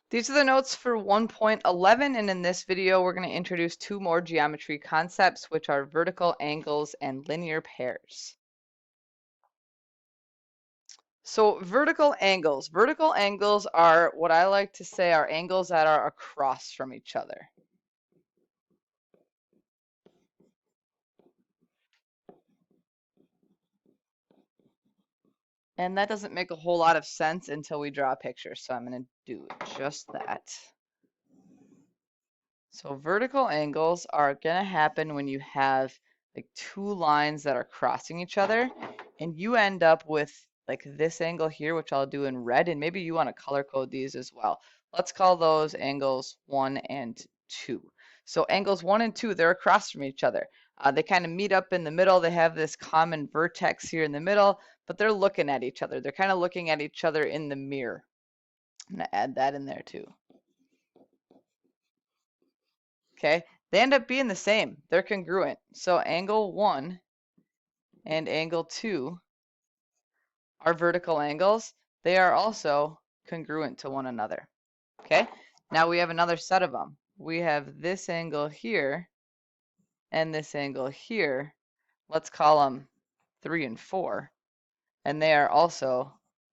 These are the notes for 1.11, and in this video we're going to introduce two more geometry concepts, which are vertical angles and linear pairs. So vertical angles are what I like to say are angles that are across from each other. And that doesn't make a whole lot of sense until we draw a picture, so I'm going to do just that. So vertical angles are going to happen when you have like two lines that are crossing each other, and you end up with like this angle here, which I'll do in red, and maybe you want to color code these as well. Let's call those angles 1 and 2. So angles 1 and 2, they're across from each other. They kind of meet up in the middle. They have this common vertex here in the middle, but they're looking at each other. They're kind of looking at each other in the mirror. I'm going to add that in there too. Okay, they end up being the same. They're congruent. So angle 1 and angle 2 are vertical angles. They are also congruent to one another. Okay, now we have another set of them. We have this angle here and this angle here. Let's call them 3 and 4. And they are also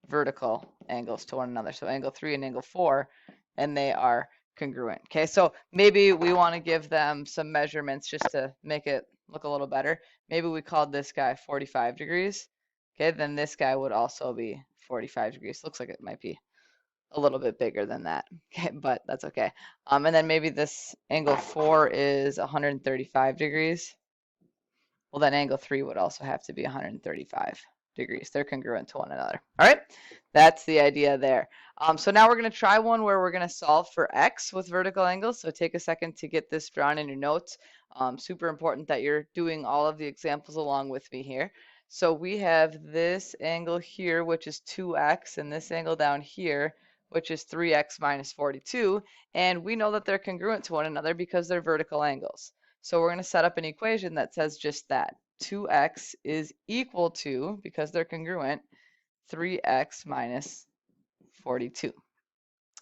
vertical angles to one another. So angle 3 and angle 4, and they are congruent. Okay, so maybe we want to give them some measurements just to make it look a little better. Maybe we called this guy 45 degrees. Okay, then this guy would also be 45 degrees. Looks like it might be a little bit bigger than that. Okay, but that's okay. And then maybe this angle 4 is 135 degrees. Well, then angle 3 would also have to be 135 degrees. They're congruent to one another. All right, that's the idea there. So now we're going to try one where we're going to solve for x with vertical angles. So take a second to get this drawn in your notes. Super important that you're doing all of the examples along with me here. So we have this angle here, which is 2x, and this angle down here, which is 3x minus 42. And we know that they're congruent to one another because they're vertical angles. So we're going to set up an equation that says just that. 2x is equal to, because they're congruent, 3x minus 42.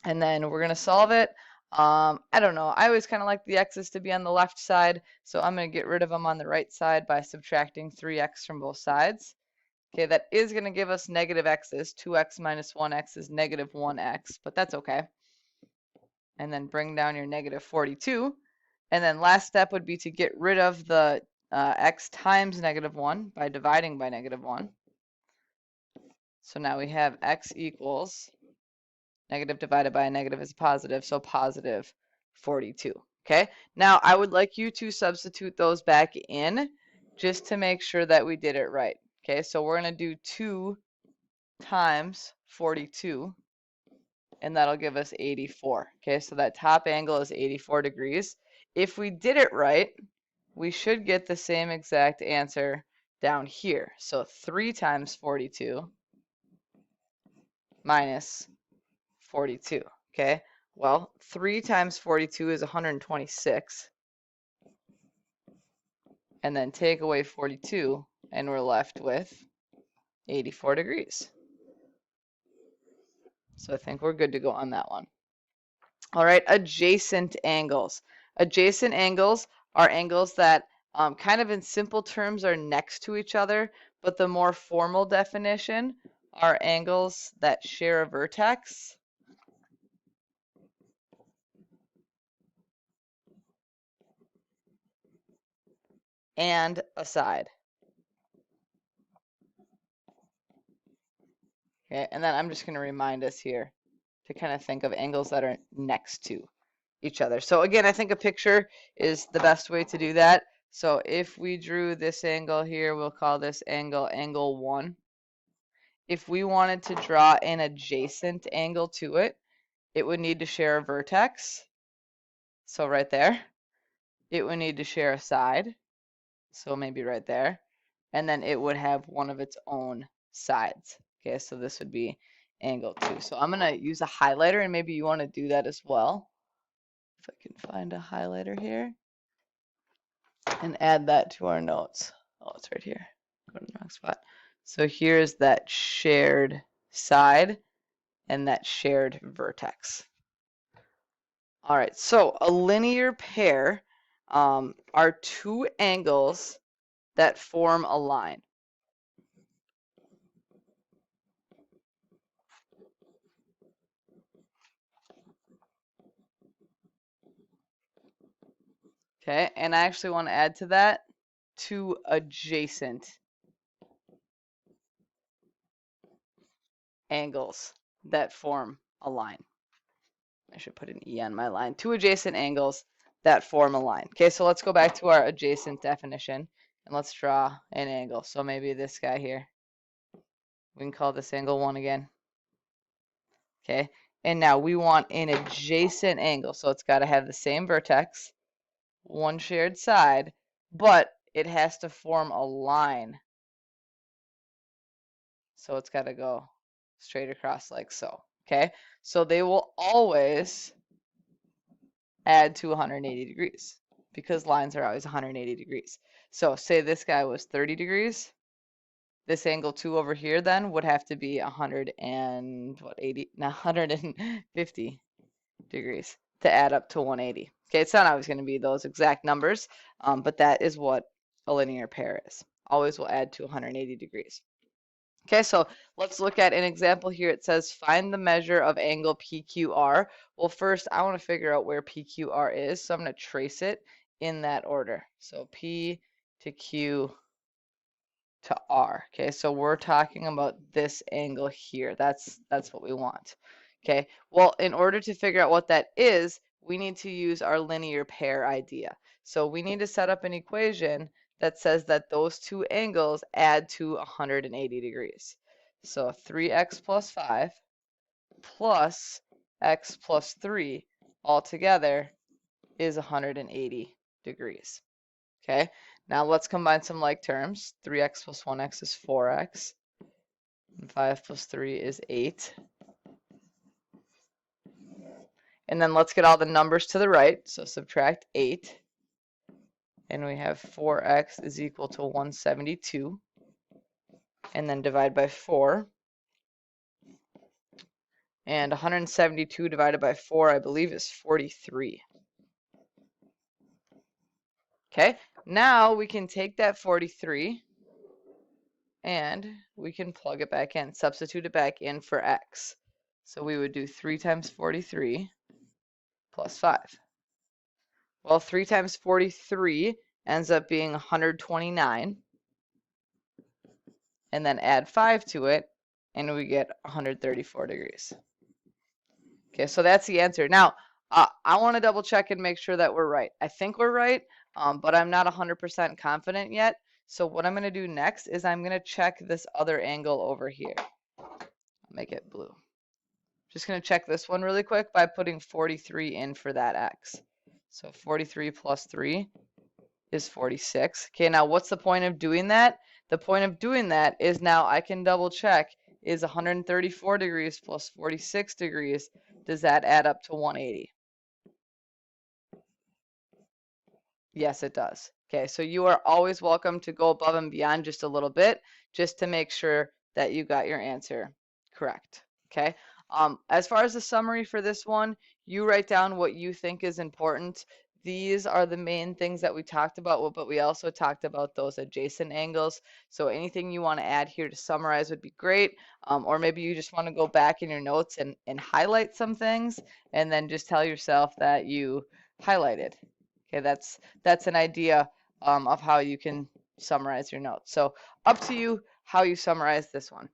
And then we're going to solve it. I don't know. I always kind of like the x's to be on the left side, so I'm going to get rid of them on the right side by subtracting 3x from both sides. Okay, that is going to give us negative x's. 2x minus 1x is negative 1x, but that's okay. And then bring down your negative 42. And then last step would be to get rid of the x times negative 1 by dividing by negative 1. So now we have x equals negative divided by a negative is positive, so positive 42. Okay, now I would like you to substitute those back in just to make sure that we did it right. Okay, so we're going to do 2 times 42, and that'll give us 84. Okay, so that top angle is 84 degrees. If we did it right, we should get the same exact answer down here. So 3 times 42 minus 42. Okay, well, 3 times 42 is 126. And then take away 42, and we're left with 84 degrees. So I think we're good to go on that one. All right, adjacent angles. Adjacent angles are angles that kind of in simple terms are next to each other, but the more formal definition are angles that share a vertex and a side. Okay, and then I'm just going to remind us here to kind of think of angles that are next to each other. So again, I think a picture is the best way to do that. So if we drew this angle here, we'll call this angle angle 1. If we wanted to draw an adjacent angle to it, it would need to share a vertex. So right there. It would need to share a side. So maybe right there. And then it would have one of its own sides. Okay, so this would be angle 2. So I'm going to use a highlighter, and maybe you want to do that as well. If I can find a highlighter here. And add that to our notes. Oh, it's right here. Go to the wrong spot. So here's that shared side and that shared vertex. All right, so a linear pair are two angles that form a line. Okay, and I actually want to add to that two adjacent angles that form a line. I should put an E on my line. Two adjacent angles that form a line. Okay, so let's go back to our adjacent definition and let's draw an angle. So maybe this guy here. We can call this angle 1 again. Okay, and now we want an adjacent angle. So it's got to have the same vertex, one shared side, but it has to form a line. So it's got to go straight across like so. Okay, so they will always add to 180 degrees because lines are always 180 degrees. So say this guy was 30 degrees. This angle 2 over here then would have to be 150 degrees to add up to 180. Okay, it's not always going to be those exact numbers, but that is what a linear pair is. Always will add to 180 degrees. Okay, so let's look at an example here. It says find the measure of angle PQR. Well, first I want to figure out where PQR is, so I'm going to trace it in that order. So P to Q to R. Okay, so we're talking about this angle here. That's what we want. Okay, well, in order to figure out what that is, we need to use our linear pair idea. So we need to set up an equation that says that those two angles add to 180 degrees. So 3x plus 5 plus x plus 3 altogether is 180 degrees. Okay, now let's combine some like terms. 3x plus 1x is 4x. And 5 plus 3 is 8. And then let's get all the numbers to the right. So subtract 8. And we have 4x is equal to 172. And then divide by 4. And 172 divided by 4, I believe, is 43. Okay, now we can take that 43 and we can plug it back in, substitute it back in for x. So we would do 3 times 43 plus 5. Well, 3 times 43 ends up being 129. And then add 5 to it, and we get 134 degrees. Okay, so that's the answer. Now, I want to double check and make sure that we're right. I think we're right, but I'm not 100% confident yet. So what I'm going to do next is I'm going to check this other angle over here. I'll make it blue. Just going to check this one really quick by putting 43 in for that x. So 43 plus 3 is 46. Okay, now what's the point of doing that? The point of doing that is now I can double check, is 134 degrees plus 46 degrees, does that add up to 180? Yes, it does. Okay, so you are always welcome to go above and beyond just a little bit, just to make sure that you got your answer correct. Okay, as far as the summary for this one, you write down what you think is important. These are the main things that we talked about, but we also talked about those adjacent angles. So anything you want to add here to summarize would be great. Or maybe you just want to go back in your notes and highlight some things and then just tell yourself that you highlighted. Okay, that's an idea of how you can summarize your notes. So up to you how you summarize this one.